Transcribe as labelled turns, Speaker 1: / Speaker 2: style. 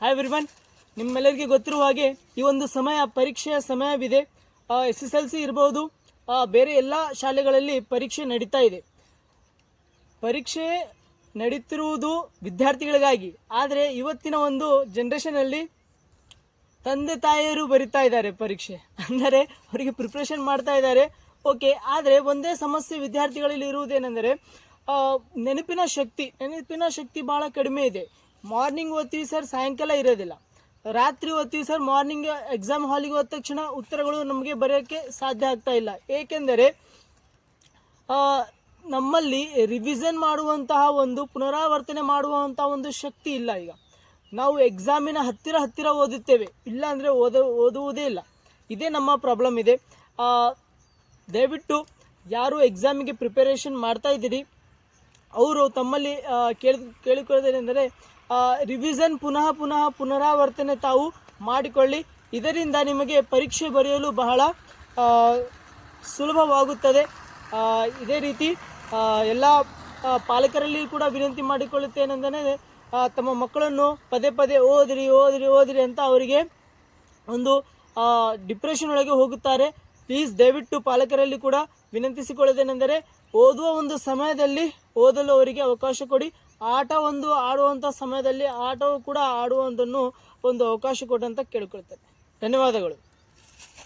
Speaker 1: Hi everyone, ನಿಮ್ಮೆಲ್ಲರಿಗೆ ಗೊತ್ತಿರುವ ಹಾಗೆ ಈ ಒಂದು ಸಮಯ ಪರೀಕ್ಷೆಯ ಸಮಯವಿದೆ. SSLC ಇರ್ಬೋದು, ಬೇರೆ ಎಲ್ಲ ಶಾಲೆಗಳಲ್ಲಿ ಪರೀಕ್ಷೆ ನಡೀತಾ ಇದೆ. ಪರೀಕ್ಷೆ ನಡೀತಿರುವುದು ವಿದ್ಯಾರ್ಥಿಗಳಿಗಾಗಿ. ಆದರೆ ಇವತ್ತಿನ ಒಂದು ಜನ್ರೇಷನಲ್ಲಿ ತಂದೆ ತಾಯಿಯರು ಬರಿತಾ ಇದ್ದಾರೆ ಪರೀಕ್ಷೆ, ಅಂದರೆ ಅವರಿಗೆ ಪ್ರಿಪ್ರೇಷನ್ ಮಾಡ್ತಾ ಇದ್ದಾರೆ. ಓಕೆ, ಆದರೆ ಒಂದೇ ಸಮಸ್ಯೆ ವಿದ್ಯಾರ್ಥಿಗಳಲ್ಲಿ ಇರುವುದೇನೆಂದರೆ ನೆನಪಿನ ಶಕ್ತಿ ಭಾಳ ಕಡಿಮೆ ಇದೆ. ಮಾರ್ನಿಂಗ್ ಓದ್ತೀವಿ ಸರ್, ಸಾಯಂಕಾಲ ಇರೋದಿಲ್ಲ. ರಾತ್ರಿ ಓದ್ತೀವಿ ಸರ್, ಮಾರ್ನಿಂಗ್ ಎಕ್ಸಾಮ್ ಹಾಲಿಗೆ ಹೋದ ತಕ್ಷಣ ಉತ್ತರಗಳು ನಮಗೆ ಬರೆಯೋಕ್ಕೆ ಸಾಧ್ಯ ಆಗ್ತಾ ಇಲ್ಲ. ಏಕೆಂದರೆ ನಮ್ಮಲ್ಲಿ ರಿವಿಷನ್ ಮಾಡುವಂತಹ ಒಂದು ಪುನರಾವರ್ತನೆ ಮಾಡುವಂತಹ ಒಂದು ಶಕ್ತಿ ಇಲ್ಲ. ಈಗ ನಾವು ಎಕ್ಸಾಮಿನ ಹತ್ತಿರ ಓದುತ್ತೇವೆ, ಇಲ್ಲ ಅಂದರೆ ಓದುವುದೇ ಇಲ್ಲ. ಇದೇ ನಮ್ಮ ಪ್ರಾಬ್ಲಮ್ ಇದೆ. ದಯವಿಟ್ಟು ಯಾರು ಎಕ್ಸಾಮಿಗೆ ಪ್ರಿಪರೇಷನ್ ಮಾಡ್ತಾ ಇದ್ದೀರಿ ಅವರು ತಮ್ಮಲ್ಲಿ ಕೇಳಿಕೊಳ್ಳೋದೇನೆಂದರೆ ರಿವಿಷನ್ ಪುನರಾವರ್ತನೆ ತಾವು ಮಾಡಿಕೊಳ್ಳಿ. ಇದರಿಂದ ನಿಮಗೆ ಪರೀಕ್ಷೆ ಬರೆಯಲು ಬಹಳ ಸುಲಭವಾಗುತ್ತದೆ. ಇದೇ ರೀತಿ ಎಲ್ಲ ಪಾಲಕರಲ್ಲಿ ಕೂಡ ವಿನಂತಿ ಮಾಡಿಕೊಳ್ಳುತ್ತೇನೆಂದರೆ ತಮ್ಮ ಮಕ್ಕಳನ್ನು ಪದೇ ಓದಿರಿ ಅಂತ ಅವರಿಗೆ ಒಂದು ಡಿಪ್ರೆಷನ್ ಒಳಗೆ ಹೋಗುತ್ತಾರೆ. ಪ್ಲೀಸ್ ದಯವಿಟ್ಟು ಪಾಲಕರಲ್ಲಿ ಕೂಡ ವಿನಂತಿಸಿಕೊಳ್ಳೋದೇನೆಂದರೆ ಓದುವ ಒಂದು ಸಮಯದಲ್ಲಿ ಓದಲು ಅವರಿಗೆ ಅವಕಾಶ ಕೊಡಿ. ಆಡುವಂಥ ಸಮಯದಲ್ಲಿ ಆಟವು ಕೂಡ ಆಡುವುದನ್ನು ಒಂದು ಅವಕಾಶ ಕೊಡಿ ಅಂತ ಕೇಳಿಕೊಳ್ತೇನೆ. ಧನ್ಯವಾದಗಳು.